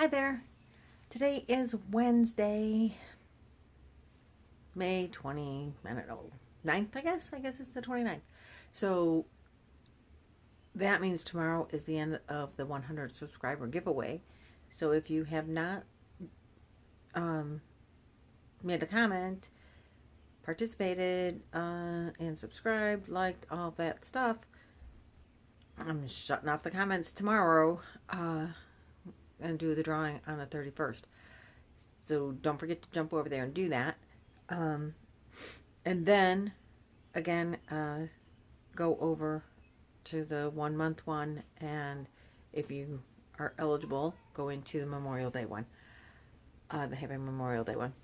Hi there. Today is Wednesday, May 20, I don't know, 9th, I guess. I guess it's the 29th. So that means tomorrow is the end of the 100 subscriber giveaway. So if you have not made a comment, participated, and subscribed, liked, all that stuff, I'm shutting off the comments tomorrow and do the drawing on the 31st. So don't forget to jump over there and do that. And then, again, go over to the 1 month one. And if you are eligible, go into the Memorial Day one. The Happy Memorial Day one.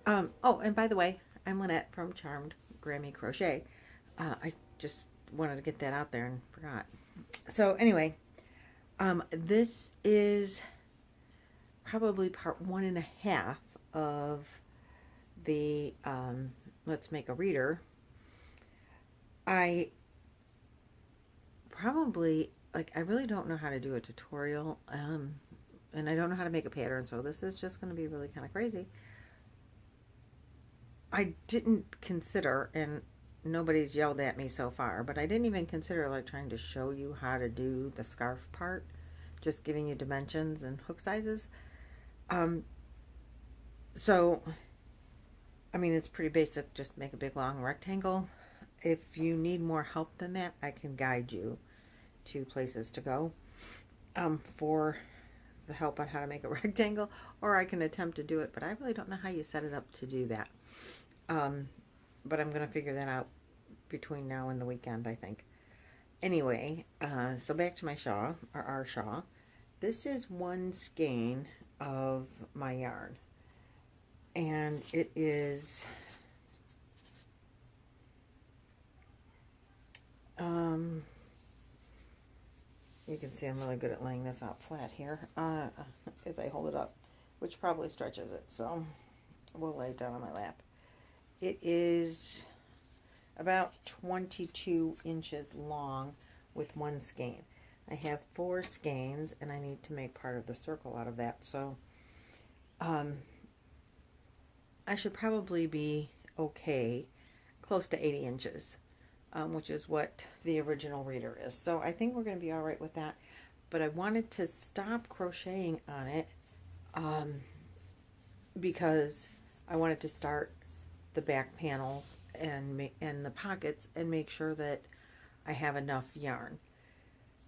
Oh, and by the way, I'm Lynette from Charmed Grammy Crochet. I just wanted to get that out there and forgot. So anyway, this is probably part 1.5 of the Let's Make a Reader. I really don't know how to do a tutorial, and I don't know how to make a pattern, so this is just going to be really kind of crazy. I didn't consider, and nobody's yelled at me so far, but I didn't even consider like trying to show you how to do the scarf part, just giving you dimensions and hook sizes. So I mean, it's pretty basic. Just make a big long rectangle. If you need more help than that, I can guide you to places to go for the help on how to make a rectangle, or I can attempt to do it, but I really don't know how you set it up to do that. But I'm going to figure that out between now and the weekend, I think. Anyway, so back to my shawl, or our shawl. This is 1 skein of my yarn. And it is you can see I'm really good at laying this out flat here as I hold it up, which probably stretches it, so we'll lay it down on my lap. It is about 22 inches long with 1 skein. I have 4 skeins, and I need to make part of the circle out of that, so I should probably be okay, close to 80 inches, which is what the original reader is. So I think we're going to be all right with that. But I wanted to stop crocheting on it because I wanted to start the back panels and the pockets and make sure that I have enough yarn.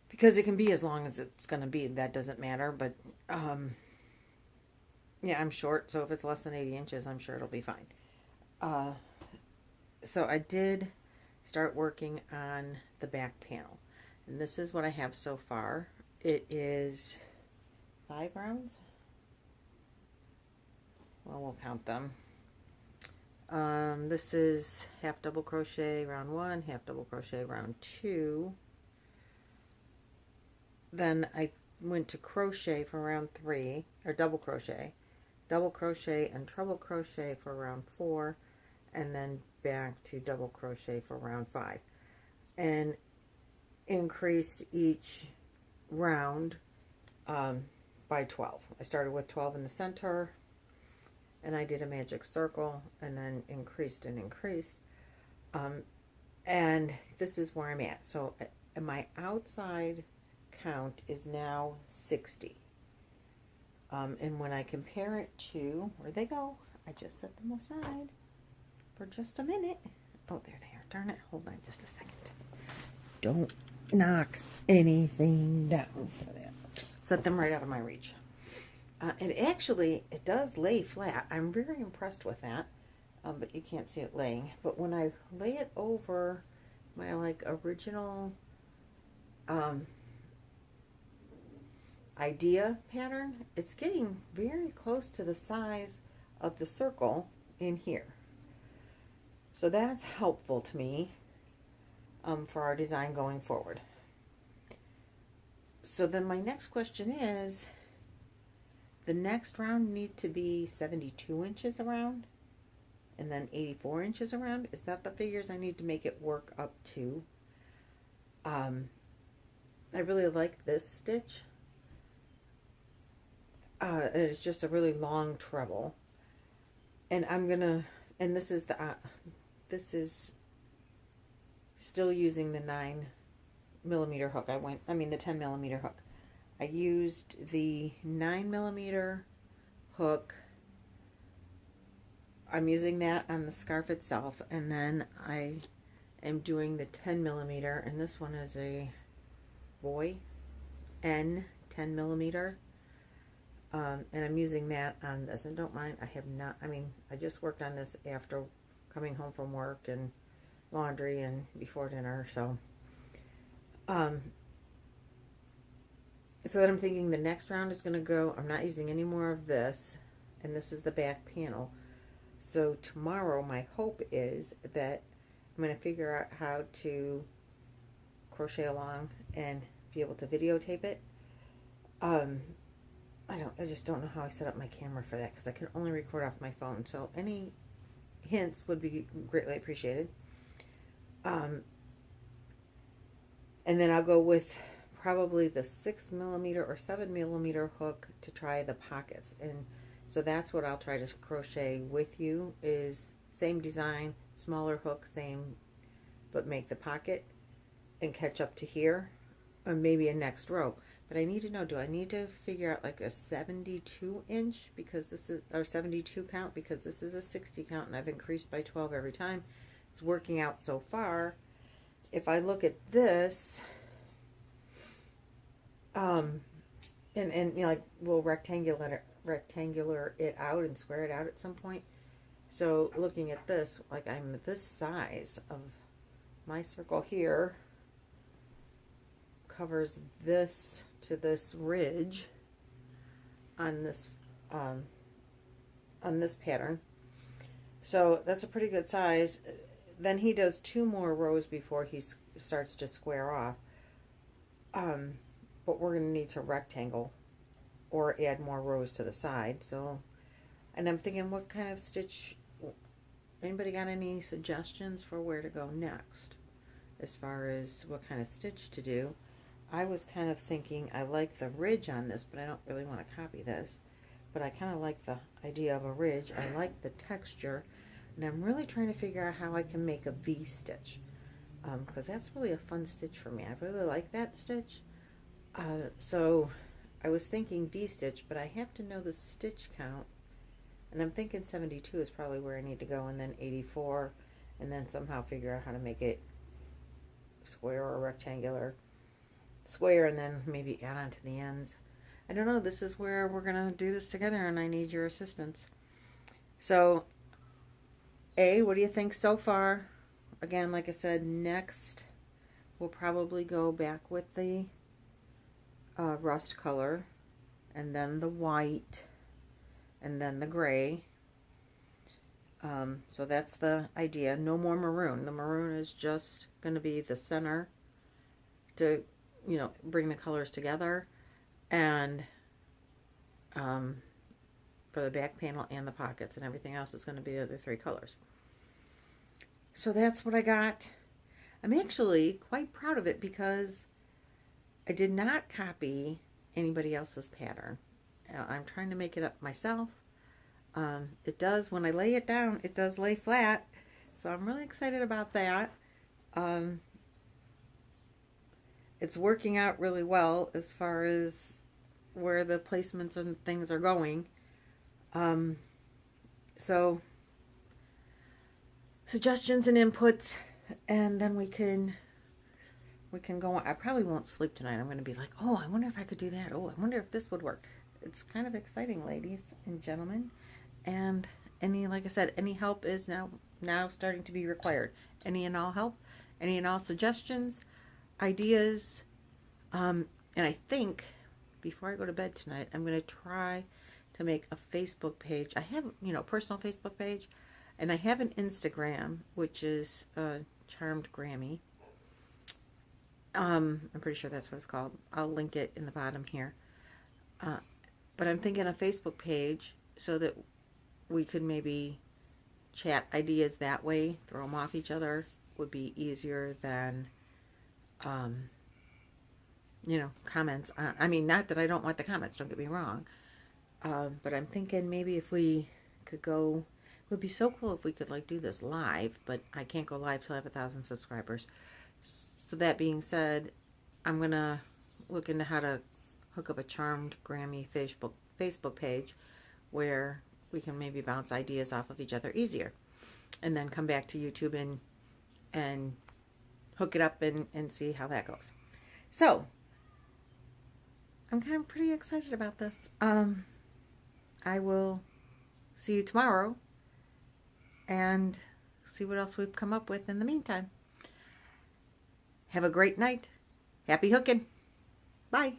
Because it can be as long as it's going to be. That doesn't matter, but yeah, I'm short, so if it's less than 80 inches, I'm sure it'll be fine. So I did start working on the back panel. And this is what I have so far. It is 5 rounds. Well, we'll count them. This is half double crochet round 1, half double crochet round 2. Then I went to crochet for round 3, or double crochet and treble crochet for round 4, and then back to double crochet for round 5, and increased each round by 12. I started with 12 in the center, and I did a magic circle, and then increased and increased, and this is where I'm at. So my outside count is now 60. And when I compare it to, where'd they go? I just set them aside for just a minute. Oh, there they are. Darn it. Hold on just a second. Don't knock anything down for that. Set them right out of my reach. It does lay flat. I'm very impressed with that. But you can't see it laying. But when I lay it over my original idea pattern, it's getting very close to the size of the circle in here. So that's helpful to me for our design going forward. So then my next question is, the next round need to be 72 inches around and then 84 inches around. Is that the figures I need to make it work up to? I really like this stitch. it's just a really long treble. And I'm gonna, and this is this is still using the 9mm hook. The 10mm hook. I used the 9mm hook. I'm using that on the scarf itself, and then I am doing the 10mm, and this one is a boy N 10mm. And I'm using that on this, and don't mind, I just worked on this after coming home from work and laundry and before dinner, so then I'm thinking the next round is going to go, I'm not using any more of this, and this is the back panel. So tomorrow my hope is that I'm going to figure out how to crochet along and be able to videotape it. I just don't know how I set up my camera for that, because I can only record off my phone. So any hints would be greatly appreciated. And then I'll go with probably the 6mm or 7mm hook to try the pockets. And so that's what I'll try to crochet with you, is same design, smaller hook, same, but make the pocket and catch up to here, or maybe a next row. But I need to know, do I need to figure out like a 72 inch, because this is, or 72 count, because this is a 60 count and I've increased by 12 every time. It's working out so far. If I look at this, and like we'll rectangular it out and square it out at some point. So looking at this, like I'm this size of my circle here covers this to this ridge on this pattern. So that's a pretty good size. Then he does 2 more rows before he starts to square off. But we're going to need to rectangle or add more rows to the side. So, and I'm thinking, what kind of stitch, anybody got any suggestions for where to go next as far as what kind of stitch to do? I was kind of thinking, I like the ridge on this, but I don't really want to copy this. But I kind of like the idea of a ridge. I like the texture. And I'm really trying to figure out how I can make a V stitch. Because that's really a fun stitch for me. I really like that stitch. So I was thinking V stitch, but I have to know the stitch count. And I'm thinking 72 is probably where I need to go, and then 84. And then somehow figure out how to make it square or rectangular. Square, and then maybe add on to the ends. I don't know, this is where we're going to do this together, and I need your assistance. So, what do you think so far? Again, like I said, next we'll probably go back with the rust color, and then the white, and then the gray. So that's the idea. No more maroon. The maroon is just going to be the center to, bring the colors together, and for the back panel and the pockets, and everything else is going to be the other 3 colors. So that's what I got. I'm actually quite proud of it, because I did not copy anybody else's pattern. I'm trying to make it up myself. It does, when I lay it down, it does lay flat, so I'm really excited about that. It's working out really well as far as where the placements and things are going. So suggestions and inputs, and then we can go on. I probably won't sleep tonight. I'm going to be like, oh, I wonder if I could do that. Oh, I wonder if this would work. It's kind of exciting, ladies and gentlemen. And like I said, any help is now starting to be required. Any and all help, any and all suggestions, ideas, and I think before I go to bed tonight, I'm going to try to make a Facebook page. I have, personal Facebook page, and I have an Instagram, which is Charmed Grammy. I'm pretty sure that's what it's called. I'll link it in the bottom here. But I'm thinking a Facebook page so that we could maybe chat ideas that way, throw them off each other, would be easier than comments. I mean, not that I don't want the comments, don't get me wrong. But I'm thinking maybe if we could go, it would be so cool if we could like do this live, but I can't go live till I have 1,000 subscribers. So that being said, I'm going to look into how to hook up a Charmed Grammy Facebook page where we can maybe bounce ideas off of each other easier. And then come back to YouTube and hook it up and see how that goes. So, I'm kind of pretty excited about this. I will see you tomorrow and see what else we've come up with in the meantime. Have a great night. Happy hooking. Bye.